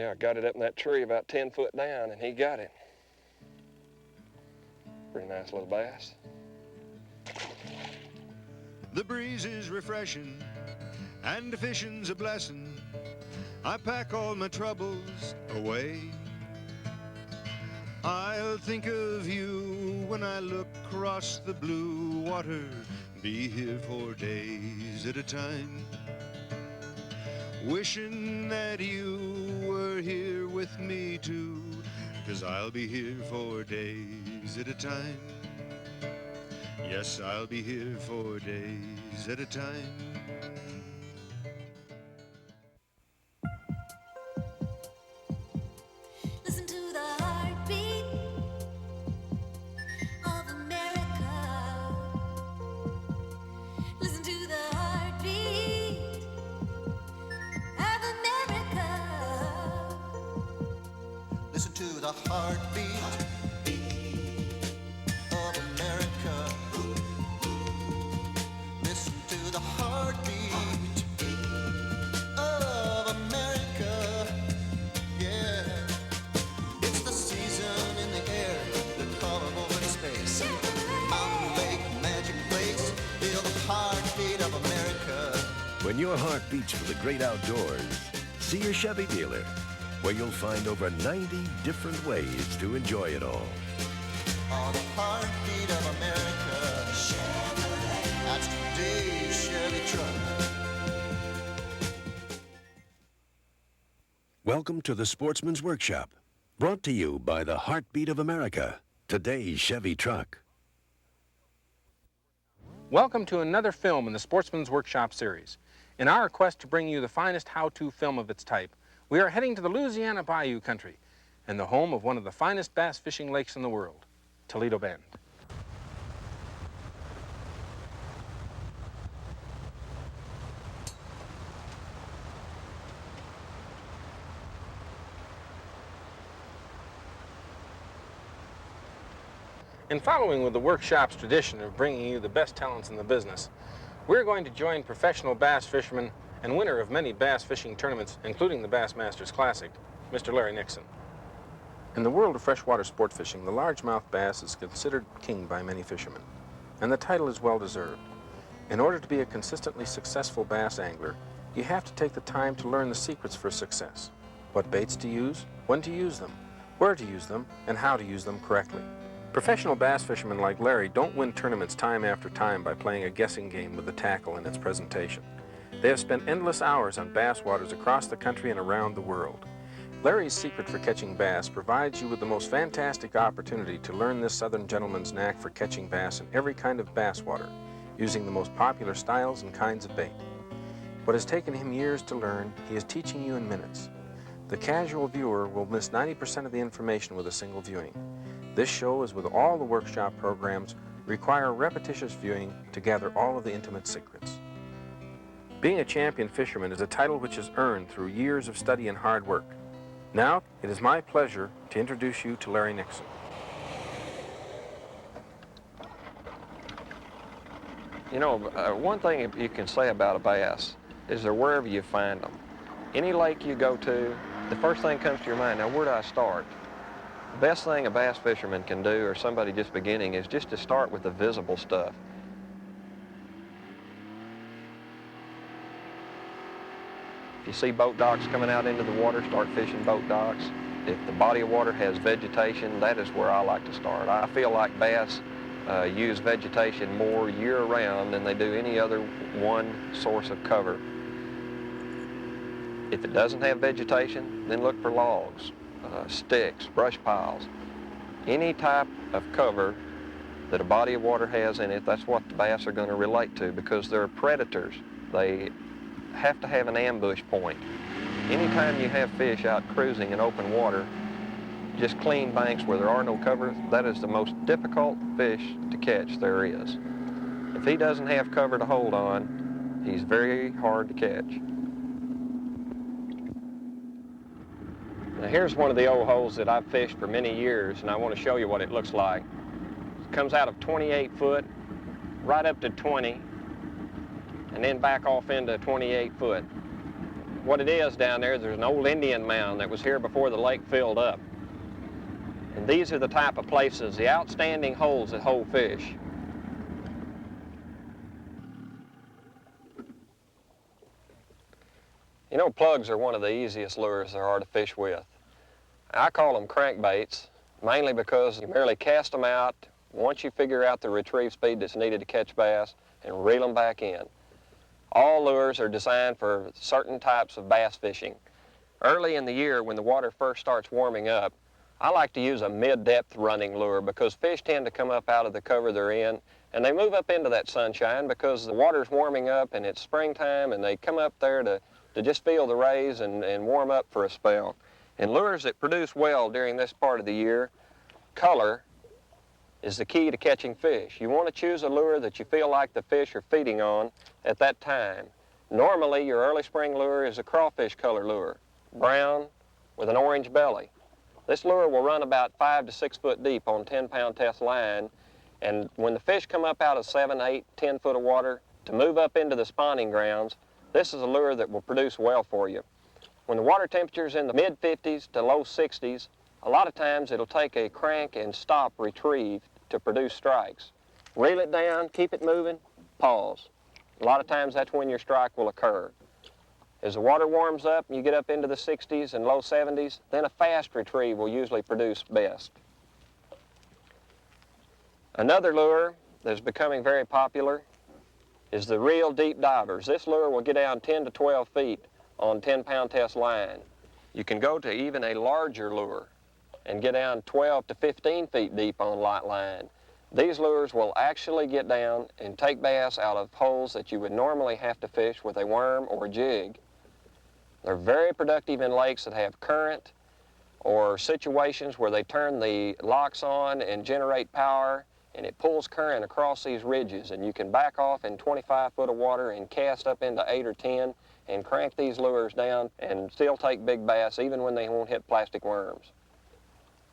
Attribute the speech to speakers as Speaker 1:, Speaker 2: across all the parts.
Speaker 1: Yeah, I got it up in that tree about 10 foot down, and he got it. Pretty nice little bass.
Speaker 2: The breeze is refreshing, and the fishing's a blessing. I pack all my troubles away. I'll think of you when I look across the blue water. Be here for days at a time, wishing that you were here with me too, 'cause I'll be here for days at a time. Yes, I'll be here for days at a time.
Speaker 3: Listen to the heartbeat of America. Listen to the heartbeat of America.
Speaker 4: Listen to the heartbeat of America. Listen to the heartbeat of America. Yeah, it's the season in the air, the color of open space. Mountain lake, magic place, feel the heartbeat of America.
Speaker 5: When your heart beats for the great outdoors, see your Chevy dealer, where you'll find over 90 different ways to enjoy it all.
Speaker 4: Oh, the heartbeat of America. Chevrolet. That's today's Chevy truck.
Speaker 5: Welcome to the Sportsman's Workshop, brought to you by the Heartbeat of America, today's Chevy truck.
Speaker 6: Welcome to another film in the Sportsman's Workshop series. In our quest to bring you the finest how-to film of its type, we are heading to the Louisiana Bayou country and the home of one of the finest bass fishing lakes in the world, Toledo Bend. In following with the workshop's tradition of bringing you the best talents in the business, we're going to join professional bass fisherman and winner of many bass fishing tournaments, including the Bassmasters Classic, Mr. Larry Nixon. In the world of freshwater sport fishing, the largemouth bass is considered king by many fishermen, and the title is well deserved. In order to be a consistently successful bass angler, you have to take the time to learn the secrets for success. What baits to use, when to use them, where to use them, and how to use them correctly. Professional bass fishermen like Larry don't win tournaments time after time by playing a guessing game with the tackle and its presentation. They have spent endless hours on bass waters across the country and around the world. Larry's secret for catching bass provides you with the most fantastic opportunity to learn this southern gentleman's knack for catching bass in every kind of bass water, using the most popular styles and kinds of bait. What has taken him years to learn, he is teaching you in minutes. The casual viewer will miss 90% of the information with a single viewing. This show, as with all the workshop programs, require repetitious viewing to gather all of the intimate secrets. Being a champion fisherman is a title which is earned through years of study and hard work. Now, it is my pleasure to introduce you to Larry Nixon.
Speaker 1: You know, one thing you can say about a bass is they're wherever you find them. Any lake you go to, the first thing comes to your mind, now where do I start? The best thing a bass fisherman can do, or somebody just beginning, is just to start with the visible stuff. If you see boat docks coming out into the water, start fishing boat docks. If the body of water has vegetation, that is where I like to start. I feel like bass use vegetation more year-round than they do any other one source of cover. If it doesn't have vegetation, then look for logs, sticks, brush piles. Any type of cover that a body of water has in it, that's what the bass are going to relate to, because they're predators. They have to have an ambush point. Anytime you have fish out cruising in open water, just clean banks where there are no cover, that is the most difficult fish to catch there is. If he doesn't have cover to hold on, he's very hard to catch. Now here's one of the old holes that I've fished for many years, and I want to show you what it looks like. It comes out of 28 foot, right up to 20, and then back off into 28 foot. What it is down there, there's an old Indian mound that was here before the lake filled up. And these are the type of places, the outstanding holes that hold fish. You know, plugs are one of the easiest lures there are to fish with. I call them crankbaits, mainly because you merely cast them out once you figure out the retrieve speed that's needed to catch bass and reel them back in. All lures are designed for certain types of bass fishing. Early in the year, when the water first starts warming up, I like to use a mid-depth running lure because fish tend to come up out of the cover they're in and they move up into that sunshine because the water's warming up and it's springtime and they come up there to just feel the rays and warm up for a spell. And lures that produce well during this part of the year, color is the key to catching fish. You want to choose a lure that you feel like the fish are feeding on at that time. Normally, your early spring lure is a crawfish color lure, brown with an orange belly. This lure will run about 5 to 6 foot deep on 10-pound test line, and when the fish come up out of 7, 8, 10 foot of water to move up into the spawning grounds, this is a lure that will produce well for you. When the water temperature is in the mid-50s to low 60s, a lot of times it'll take a crank and stop retrieve to produce strikes. Reel it down, keep it moving, pause. A lot of times that's when your strike will occur. As the water warms up and you get up into the 60s and low 70s, then a fast retrieve will usually produce best. Another lure that's becoming very popular is the real deep divers. This lure will get down 10 to 12 feet on 10-pound test line. You can go to even a larger lure and get down 12 to 15 feet deep on light line. These lures will actually get down and take bass out of holes that you would normally have to fish with a worm or a jig. They're very productive in lakes that have current or situations where they turn the locks on and generate power and it pulls current across these ridges, and you can back off in 25 foot of water and cast up into 8 or 10 and crank these lures down and still take big bass even when they won't hit plastic worms.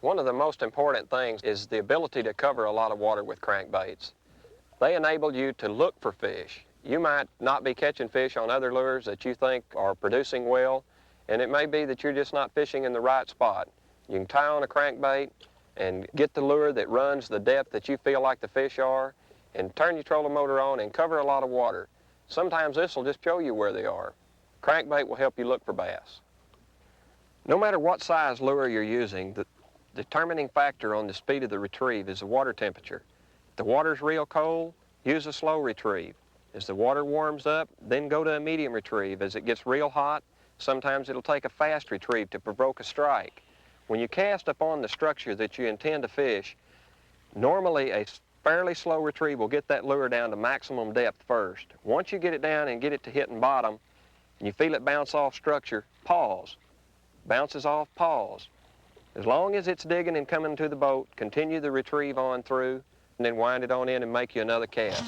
Speaker 1: One of the most important things is the ability to cover a lot of water with crankbaits. They enable you to look for fish. You might not be catching fish on other lures that you think are producing well, and it may be that you're just not fishing in the right spot. You can tie on a crankbait and get the lure that runs the depth that you feel like the fish are, and turn your trolling motor on and cover a lot of water. Sometimes this will just show you where they are. Crankbait will help you look for bass. No matter what size lure you're using, the determining factor on the speed of the retrieve is the water temperature. If the water's real cold, use a slow retrieve. As the water warms up, then go to a medium retrieve. As it gets real hot, sometimes it'll take a fast retrieve to provoke a strike. When you cast upon the structure that you intend to fish, normally a fairly slow retrieve will get that lure down to maximum depth first. Once you get it down and get it to hitting bottom, and you feel it bounce off structure, pause. Bounces off, pause. As long as it's digging and coming to the boat, continue the retrieve on through, and then wind it on in and make you another cast.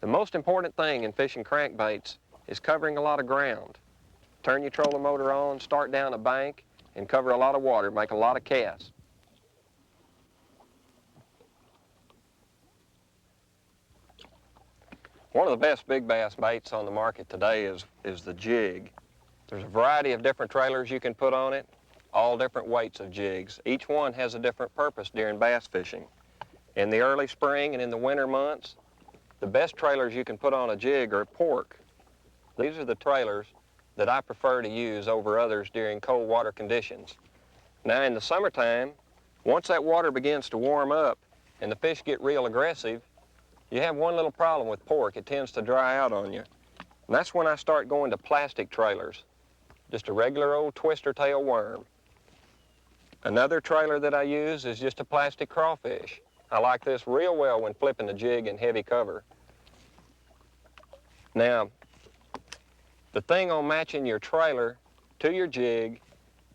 Speaker 1: The most important thing in fishing crankbaits is covering a lot of ground. Turn your trolling motor on, start down a bank, and cover a lot of water, make a lot of casts. One of the best big bass baits on the market today is the jig. There's a variety of different trailers you can put on it, all different weights of jigs. Each one has a different purpose during bass fishing. In the early spring and in the winter months, the best trailers you can put on a jig are pork. These are the trailers that I prefer to use over others during cold water conditions. Now in the summertime, once that water begins to warm up and the fish get real aggressive, you have one little problem with pork. It tends to dry out on you. And that's when I start going to plastic trailers, just a regular old twister tail worm. Another trailer that I use is just a plastic crawfish. I like this real well when flipping the jig in heavy cover. Now, the thing on matching your trailer to your jig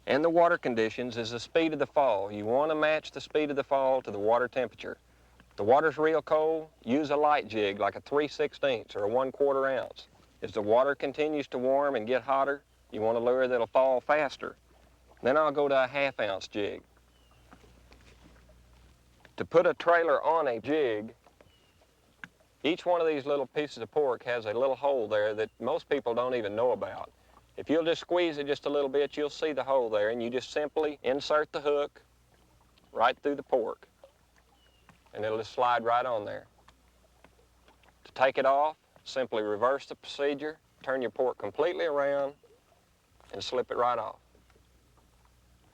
Speaker 1: and the water conditions is the speed of the fall. You want to match the speed of the fall to the water temperature. If the water's real cold, use a light jig like a 3/16 or a 1/4 ounce. As the water continues to warm and get hotter, you want a lure that'll fall faster. Then I'll go to a 1/2 ounce jig. To put a trailer on a jig, Each one of these little pieces of pork has a little hole there that most people don't even know about. If you'll just squeeze it just a little bit, you'll see the hole there, and you just simply insert the hook right through the pork, and it'll just slide right on there. To take it off, simply reverse the procedure, turn your pork completely around, and slip it right off.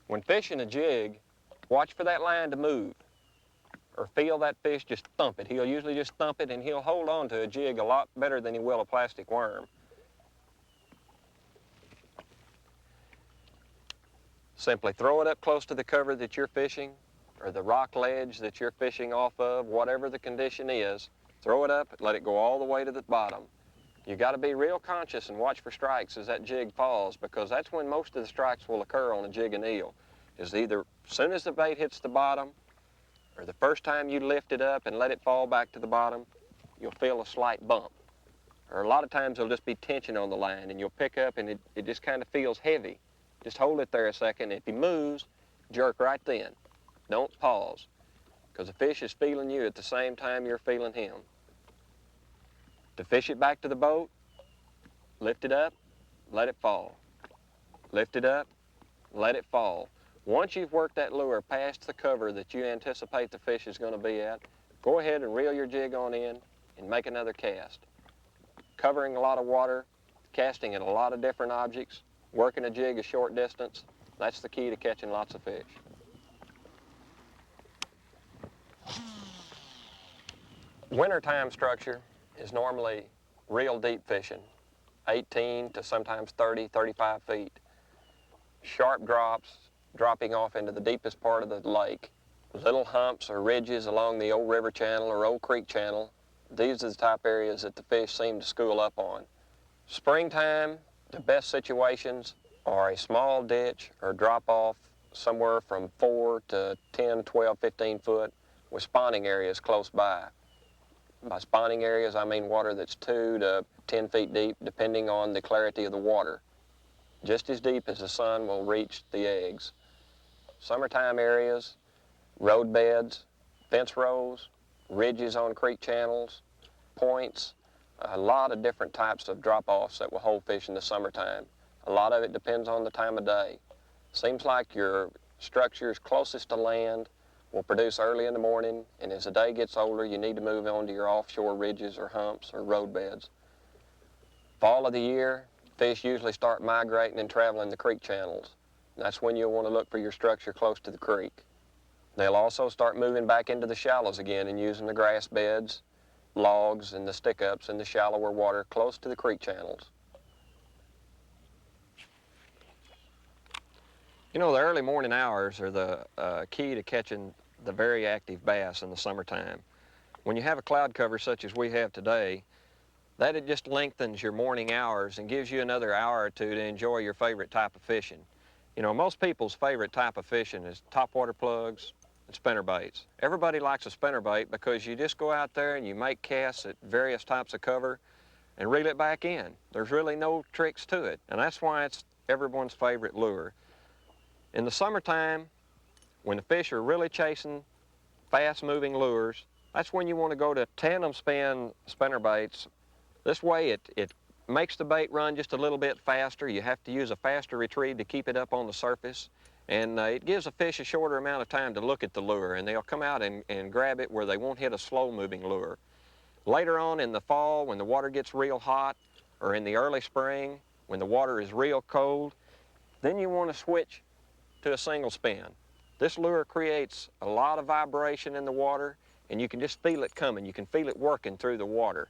Speaker 1: When fishing a jig, watch for that line to move, or feel that fish just thump it. He'll usually just thump it, and he'll hold on to a jig a lot better than he will a plastic worm. Simply throw it up close to the cover that you're fishing, or the rock ledge that you're fishing off of, whatever the condition is. Throw it up, let it go all the way to the bottom. You got to be real conscious and watch for strikes as that jig falls, because that's when most of the strikes will occur on a jig and eel, is either as soon as the bait hits the bottom, or the first time you lift it up and let it fall back to the bottom, you'll feel a slight bump. Or a lot of times there'll just be tension on the line, and you'll pick up and it just kind of feels heavy. Just hold it there a second. If he moves, jerk right then. Don't pause, because the fish is feeling you at the same time you're feeling him. To fish it back to the boat, lift it up, let it fall. Lift it up, let it fall. Once you've worked that lure past the cover that you anticipate the fish is going to be at, go ahead and reel your jig on in and make another cast. Covering a lot of water, casting at a lot of different objects, working a jig a short distance, that's the key to catching lots of fish. Wintertime structure is normally real deep fishing, 18 to sometimes 30, 35 feet. Sharp drops, dropping off into the deepest part of the lake. Little humps or ridges along the old river channel or old creek channel. These are the type areas that the fish seem to school up on. Springtime, the best situations are a small ditch or drop off somewhere from 4 to 10, 12, 15 foot with spawning areas close by. By spawning areas, I mean water that's 2 to 10 feet deep, depending on the clarity of the water. Just as deep as the sun will reach the eggs. Summertime areas, road beds, fence rows, ridges on creek channels, points, a lot of different types of drop-offs that will hold fish in the summertime. A lot of it depends on the time of day. Seems like your structures closest to land will produce early in the morning, and as the day gets older, you need to move on to your offshore ridges or humps or road beds. Fall of the year, fish usually start migrating and traveling the creek channels. That's when you'll want to look for your structure close to the creek. They'll also start moving back into the shallows again and using the grass beds, logs, and the stick-ups in the shallower water close to the creek channels. You know, the early morning hours are the key to catching the very active bass in the summertime. When you have a cloud cover such as we have today, that it just lengthens your morning hours and gives you another hour or two to enjoy your favorite type of fishing. You know, most people's favorite type of fishing is topwater plugs and spinnerbaits. Everybody likes a spinnerbait because you just go out there and you make casts at various types of cover and reel it back in. There's really no tricks to it, and that's why it's everyone's favorite lure. In the summertime, when the fish are really chasing fast-moving lures, that's when you want to go to tandem spin spinnerbaits. This way it makes the bait run just a little bit faster. You have to use a faster retrieve to keep it up on the surface, and it gives a fish a shorter amount of time to look at the lure, and they'll come out and grab it where they won't hit a slow-moving lure. Later on in the fall, when the water gets real hot, or in the early spring, when the water is real cold, then you want to switch to a single spin. This lure creates a lot of vibration in the water, and you can just feel it coming. You can feel it working through the water.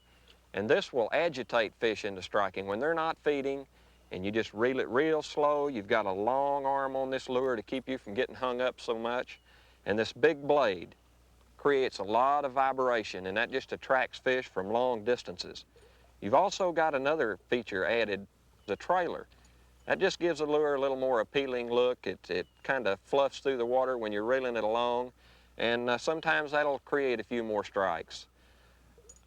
Speaker 1: And this will agitate fish into striking when they're not feeding, and you just reel it real slow. You've got a long arm on this lure to keep you from getting hung up so much. And this big blade creates a lot of vibration, and that just attracts fish from long distances. You've also got another feature added, the trailer. That just gives the lure a little more appealing look. It kind of fluffs through the water when you're reeling it along, and sometimes that'll create a few more strikes.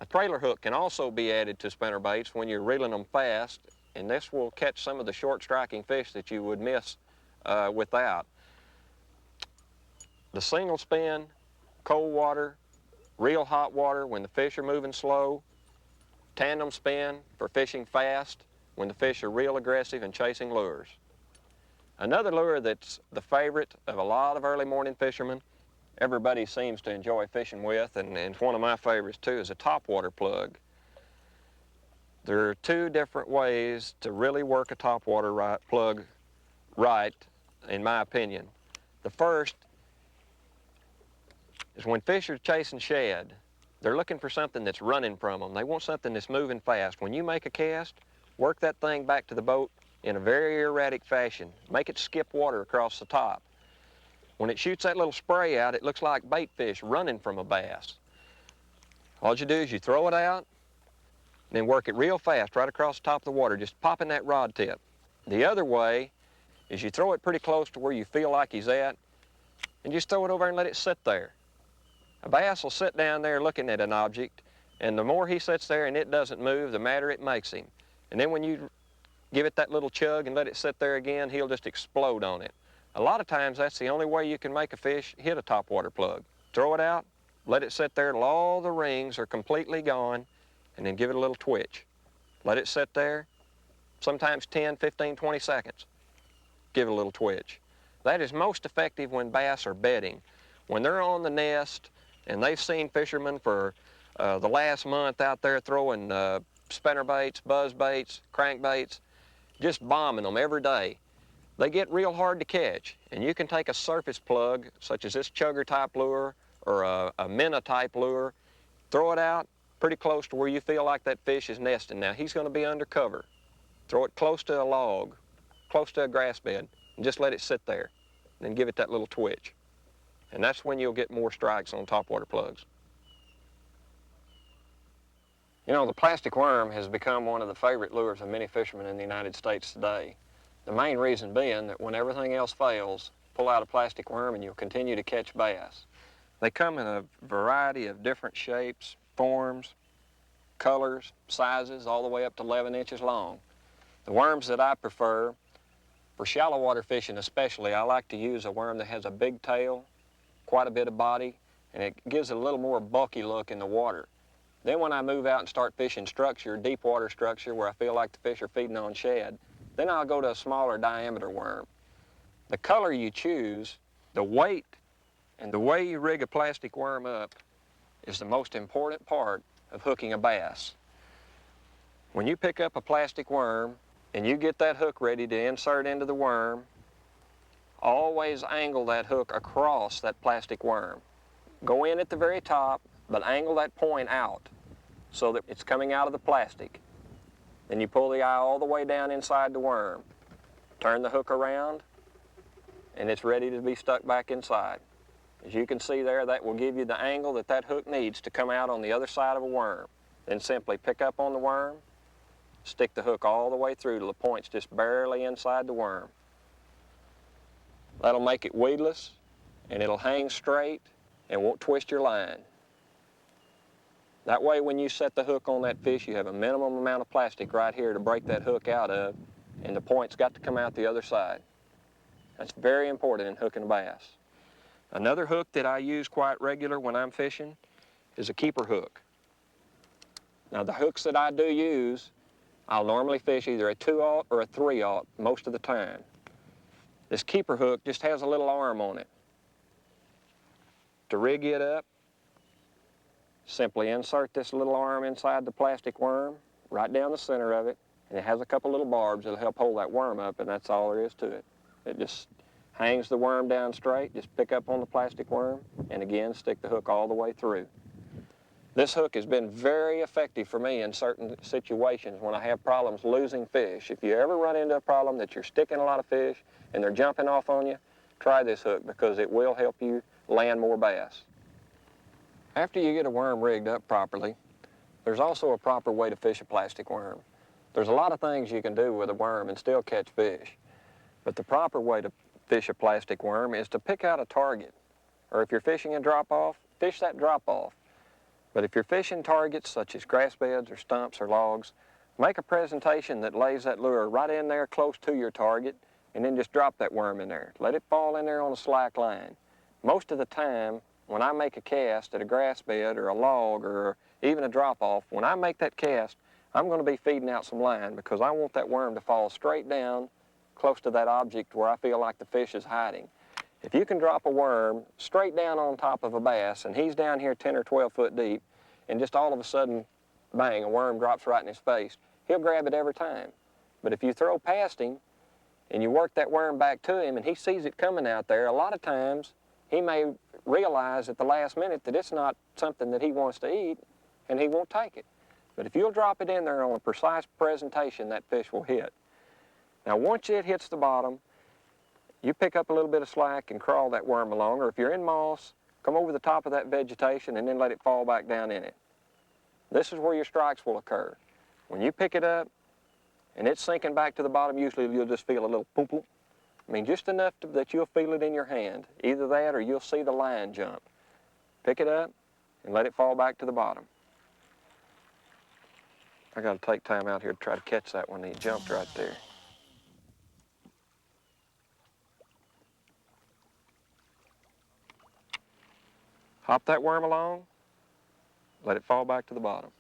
Speaker 1: A trailer hook can also be added to spinnerbaits when you're reeling them fast, and this will catch some of the short striking fish that you would miss without. The single spin, cold water, real hot water when the fish are moving slow, tandem spin for fishing fast when the fish are real aggressive and chasing lures. Another lure that's the favorite of a lot of early morning fishermen, everybody seems to enjoy fishing with, and it's one of my favorites too, is a topwater plug. There are two different ways to really work a topwater plug right, in my opinion. The first is when fish are chasing shad, they're looking for something that's running from them. They want something that's moving fast. When you make a cast, work that thing back to the boat in a very erratic fashion. Make it skip water across the top. When it shoots that little spray out, it looks like bait fish running from a bass. All you do is you throw it out, and then work it real fast right across the top of the water, just popping that rod tip. The other way is you throw it pretty close to where you feel like he's at, and just throw it over and let it sit there. A bass will sit down there looking at an object, and the more he sits there and it doesn't move, the madder it makes him. And then when you give it that little chug and let it sit there again, he'll just explode on it. A lot of times that's the only way you can make a fish hit a topwater plug. Throw it out, let it sit there till all the rings are completely gone, and then give it a little twitch. Let it sit there, sometimes 10, 15, 20 seconds. Give it a little twitch. That is most effective when bass are bedding. When they're on the nest and they've seen fishermen for the last month out there throwing spinnerbaits, buzzbaits, crankbaits, just bombing them every day, they get real hard to catch. And you can take a surface plug, such as this chugger type lure or a minnow type lure, throw it out pretty close to where you feel like that fish is nesting. Now he's going to be under cover. Throw it close to a log, close to a grass bed, and just let it sit there. Then give it that little twitch. And that's when you'll get more strikes on topwater plugs. You know, the plastic worm has become one of the favorite lures of many fishermen in the United States today. The main reason being that when everything else fails, pull out a plastic worm and you'll continue to catch bass. They come in a variety of different shapes, forms, colors, sizes, all the way up to 11 inches long. The worms that I prefer, for shallow water fishing especially, I like to use a worm that has a big tail, quite a bit of body, and it gives it a little more bulky look in the water. Then when I move out and start fishing structure, deep water structure, where I feel like the fish are feeding on shad, then I'll go to a smaller diameter worm. The color you choose, the weight, and the way you rig a plastic worm up is the most important part of hooking a bass. When you pick up a plastic worm and you get that hook ready to insert into the worm, always angle that hook across that plastic worm. Go in at the very top, but angle that point out so that it's coming out of the plastic. Then you pull the eye all the way down inside the worm. Turn the hook around, and it's ready to be stuck back inside. As you can see there, that will give you the angle that that hook needs to come out on the other side of a worm. Then simply pick up on the worm, stick the hook all the way through till the point's just barely inside the worm. That'll make it weedless, and it'll hang straight and won't twist your line. That way when you set the hook on that fish, you have a minimum amount of plastic right here to break that hook out of, and the point's got to come out the other side. That's very important in hooking a bass. Another hook that I use quite regular when I'm fishing is a keeper hook. Now the hooks that I do use, I'll normally fish either a 2/0 or a 3/0 most of the time. This keeper hook just has a little arm on it. To rig it up, simply insert this little arm inside the plastic worm, right down the center of it, and it has a couple little barbs that'll help hold that worm up, and that's all there is to it. It just hangs the worm down straight, just pick up on the plastic worm, and again, stick the hook all the way through. This hook has been very effective for me in certain situations when I have problems losing fish. If you ever run into a problem that you're sticking a lot of fish and they're jumping off on you, try this hook because it will help you land more bass. After you get a worm rigged up properly, there's also a proper way to fish a plastic worm. There's a lot of things you can do with a worm and still catch fish, but the proper way to fish a plastic worm is to pick out a target. Or if you're fishing a drop-off, fish that drop-off. But if you're fishing targets such as grass beds or stumps or logs, make a presentation that lays that lure right in there close to your target, and then just drop that worm in there. Let it fall in there on a slack line. Most of the time, when I make a cast at a grass bed or a log or even a drop-off, when I make that cast, I'm going to be feeding out some line because I want that worm to fall straight down close to that object where I feel like the fish is hiding. If you can drop a worm straight down on top of a bass and he's down here 10 or 12 foot deep and just all of a sudden, bang, a worm drops right in his face, he'll grab it every time. But if you throw past him and you work that worm back to him and he sees it coming out there, a lot of times he may realize at the last minute that it's not something that he wants to eat and he won't take it. But if you'll drop it in there on a precise presentation, that fish will hit. Now once it hits the bottom, you pick up a little bit of slack and crawl that worm along, or if you're in moss, come over the top of that vegetation and then let it fall back down in it. This is where your strikes will occur. When you pick it up and it's sinking back to the bottom, usually you'll just feel a little boom boom. I mean, just enough that you'll feel it in your hand. Either that or you'll see the line jump. Pick it up and let it fall back to the bottom. I got to take time out here to try to catch that one. He jumped right there. Hop that worm along, let it fall back to the bottom.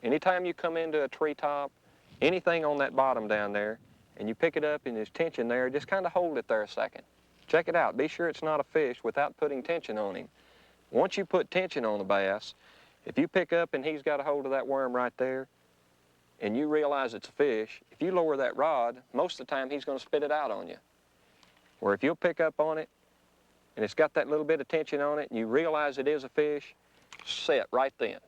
Speaker 1: Anytime you come into a treetop, anything on that bottom down there, and you pick it up and there's tension there, just kind of hold it there a second. Check it out. Be sure it's not a fish without putting tension on him. Once you put tension on the bass, if you pick up and he's got a hold of that worm right there, and you realize it's a fish, if you lower that rod, most of the time he's going to spit it out on you. Where if you'll pick up on it, and it's got that little bit of tension on it, and you realize it is a fish, set right then.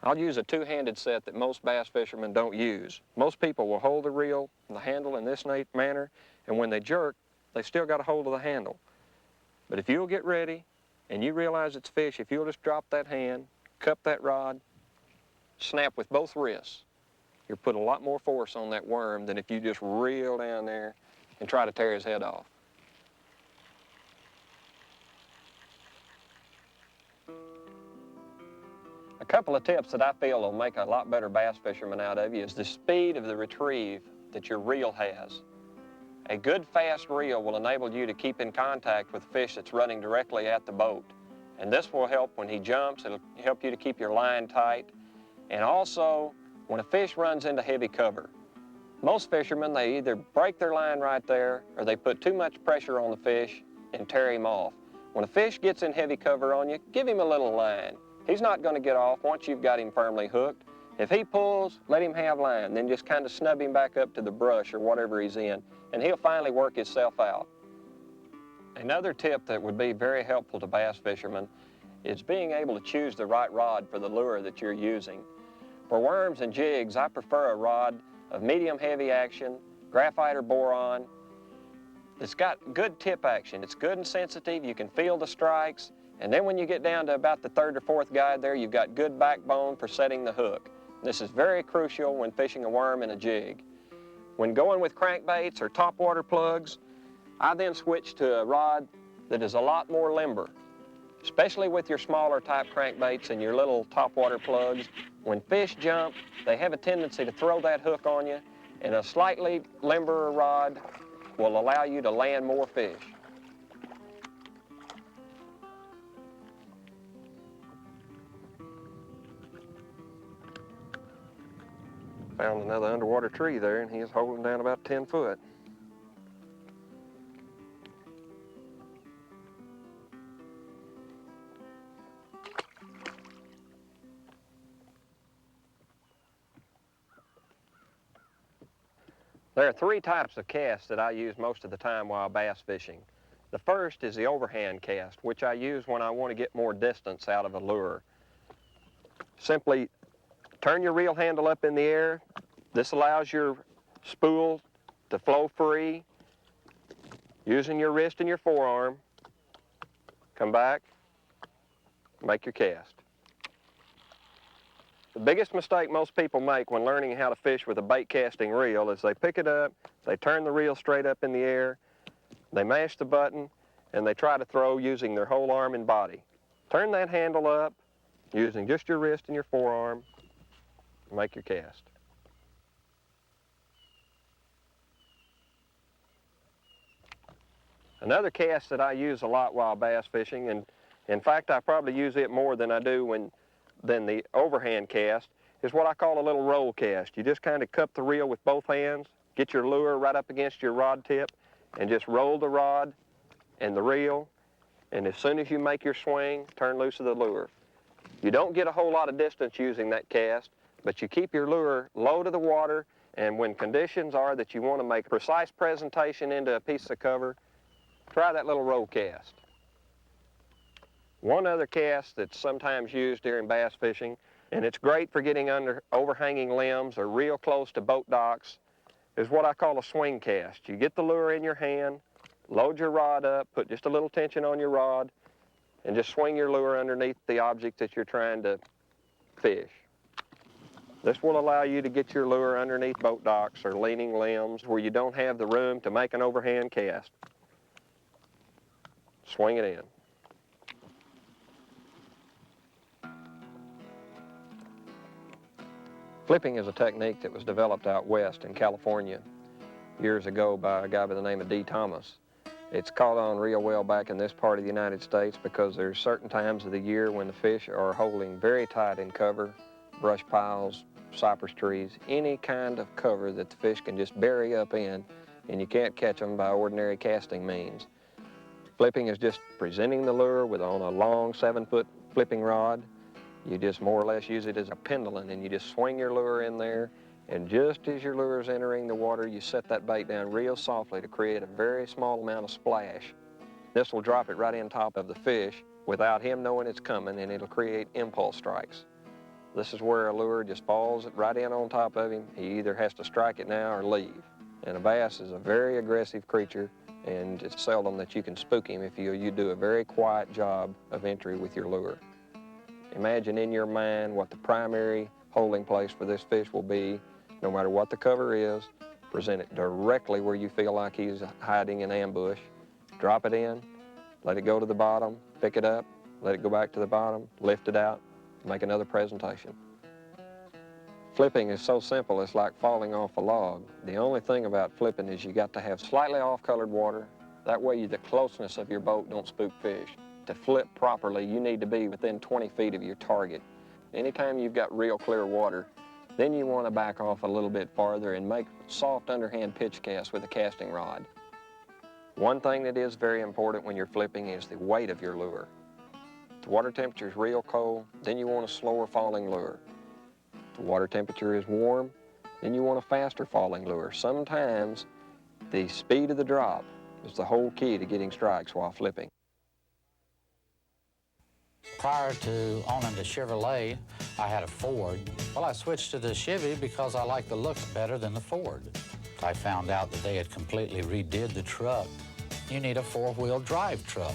Speaker 1: I'll use a two-handed set that most bass fishermen don't use. Most people will hold the reel, the handle in this manner, and when they jerk, they still got a hold of the handle. But if you'll get ready, and you realize it's fish, if you'll just drop that hand, cup that rod, snap with both wrists, you'll put a lot more force on that worm than if you just reel down there and try to tear his head off. A couple of tips that I feel will make a lot better bass fisherman out of you is the speed of the retrieve that your reel has. A good fast reel will enable you to keep in contact with fish that's running directly at the boat. And this will help when he jumps. It'll help you to keep your line tight. And also, when a fish runs into heavy cover, most fishermen, they either break their line right there or they put too much pressure on the fish and tear him off. When a fish gets in heavy cover on you, give him a little line. He's not going to get off once you've got him firmly hooked. If he pulls, let him have line, then just kind of snub him back up to the brush or whatever he's in, and he'll finally work himself out. Another tip that would be very helpful to bass fishermen is being able to choose the right rod for the lure that you're using. For worms and jigs, I prefer a rod of medium heavy action, graphite or boron. It's got good tip action. It's good and sensitive. You can feel the strikes. And then when you get down to about the third or fourth guide there, you've got good backbone for setting the hook. This is very crucial when fishing a worm and a jig. When going with crankbaits or topwater plugs, I then switch to a rod that is a lot more limber. Especially with your smaller type crankbaits and your little topwater plugs. When fish jump, they have a tendency to throw that hook on you, and a slightly limberer rod will allow you to land more fish. Found another underwater tree there, and he's holding down about 10 foot. There are three types of casts that I use most of the time while bass fishing. The first is the overhand cast, which I use when I want to get more distance out of a lure. Simply turn your reel handle up in the air. This allows your spool to flow free. Using your wrist and your forearm, come back, make your cast. The biggest mistake most people make when learning how to fish with a bait casting reel is they pick it up, they turn the reel straight up in the air, they mash the button, and they try to throw using their whole arm and body. Turn that handle up using just your wrist and your forearm, and make your cast. Another cast that I use a lot while bass fishing, and in fact I probably use it more than I do than the overhand cast, is what I call a little roll cast. You just kind of cup the reel with both hands, get your lure right up against your rod tip, and just roll the rod and the reel, and as soon as you make your swing, turn loose of the lure. You don't get a whole lot of distance using that cast, but you keep your lure low to the water, and when conditions are that you want to make precise presentation into a piece of cover, try that little roll cast. One other cast that's sometimes used during bass fishing, and it's great for getting under overhanging limbs or real close to boat docks, is what I call a swing cast. You get the lure in your hand, load your rod up, put just a little tension on your rod, and just swing your lure underneath the object that you're trying to fish. This will allow you to get your lure underneath boat docks or leaning limbs where you don't have the room to make an overhand cast. Swing it in. Flipping is a technique that was developed out west in California years ago by a guy by the name of D. Thomas. It's caught on real well back in this part of the United States because there's certain times of the year when the fish are holding very tight in cover, brush piles, cypress trees, any kind of cover that the fish can just bury up in, and you can't catch them by ordinary casting means. Flipping is just presenting the lure on a long 7-foot flipping rod. You just more or less use it as a pendulum, and you just swing your lure in there, and just as your lure is entering the water, you set that bait down real softly to create a very small amount of splash. This will drop it right in top of the fish without him knowing it's coming, and it'll create impulse strikes. This is where a lure just falls right in on top of him. He either has to strike it now or leave. And a bass is a very aggressive creature, and it's seldom that you can spook him if you do a very quiet job of entry with your lure. Imagine in your mind what the primary holding place for this fish will be, no matter what the cover is. Present it directly where you feel like he's hiding in ambush. Drop it in, let it go to the bottom, pick it up, let it go back to the bottom, lift it out, make another presentation. Flipping is so simple, it's like falling off a log. The only thing about flipping is you got to have slightly off-colored water. That way the closeness of your boat don't spook fish. To flip properly, you need to be within 20 feet of your target. Anytime you've got real clear water, then you want to back off a little bit farther and make soft underhand pitch casts with a casting rod. One thing that is very important when you're flipping is the weight of your lure. If the water temperature is real cold, then you want a slower falling lure. If the water temperature is warm, then you want a faster falling lure. Sometimes the speed of the drop is the whole key to getting strikes while flipping.
Speaker 7: Prior to owning the Chevrolet, I had a Ford. Well, I switched to the Chevy because I like the looks better than the Ford. I found out that they had completely redid the truck. You need a four-wheel drive truck.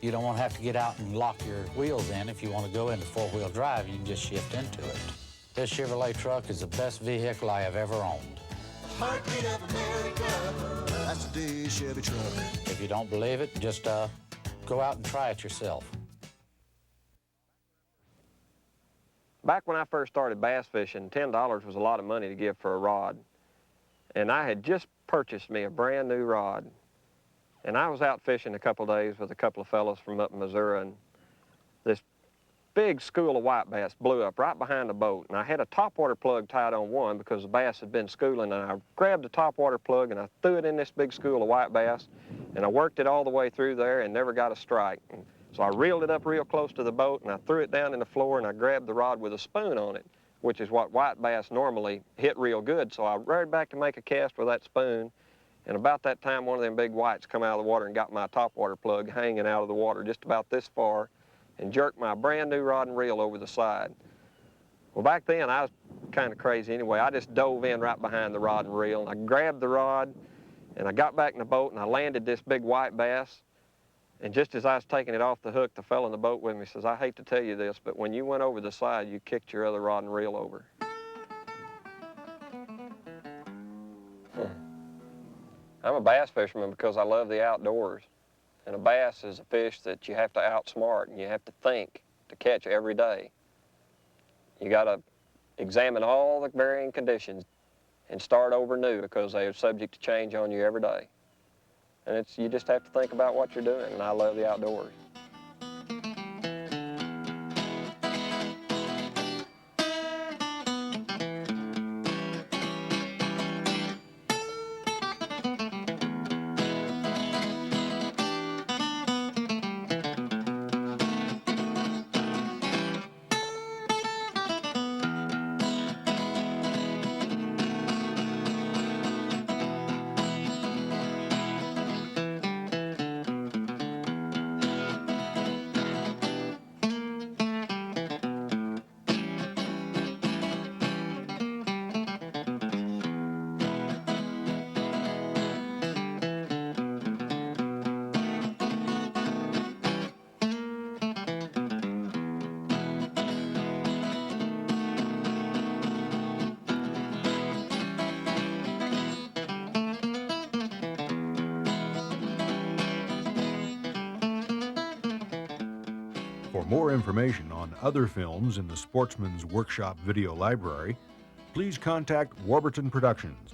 Speaker 7: You don't want to have to get out and lock your wheels in. If you want to go into four-wheel drive, you can just shift into it. This Chevrolet truck is the best vehicle I have ever owned.
Speaker 4: Heartbeat of America, that's the Chevy truck.
Speaker 7: If you don't believe it, just go out and try it yourself.
Speaker 1: Back when I first started bass fishing, $10 was a lot of money to give for a rod. And I had just purchased me a brand new rod. And I was out fishing a couple days with a couple of fellows from up in Missouri, and this big school of white bass blew up right behind the boat. And I had a topwater plug tied on one because the bass had been schooling, and I grabbed the topwater plug and I threw it in this big school of white bass, and I worked it all the way through there and never got a strike. So I reeled it up real close to the boat, and I threw it down in the floor, and I grabbed the rod with a spoon on it, which is what white bass normally hit real good. So I reared back to make a cast with that spoon, and about that time, one of them big whites come out of the water and got my topwater plug hanging out of the water just about this far and jerked my brand new rod and reel over the side. Well, back then, I was kind of crazy anyway. I just dove in right behind the rod and reel, and I grabbed the rod, and I got back in the boat, and I landed this big white bass. And just as I was taking it off the hook, the fellow in the boat with me says, "I hate to tell you this, but when you went over the side, you kicked your other rod and reel over." I'm a bass fisherman because I love the outdoors. And a bass is a fish that you have to outsmart and you have to think to catch every day. You got to examine all the varying conditions and start over new because they are subject to change on you every day. And you just have to think about what you're doing, and I love the outdoors.
Speaker 8: For more information on other films in the Sportsman's Workshop video library, please contact Warburton Productions,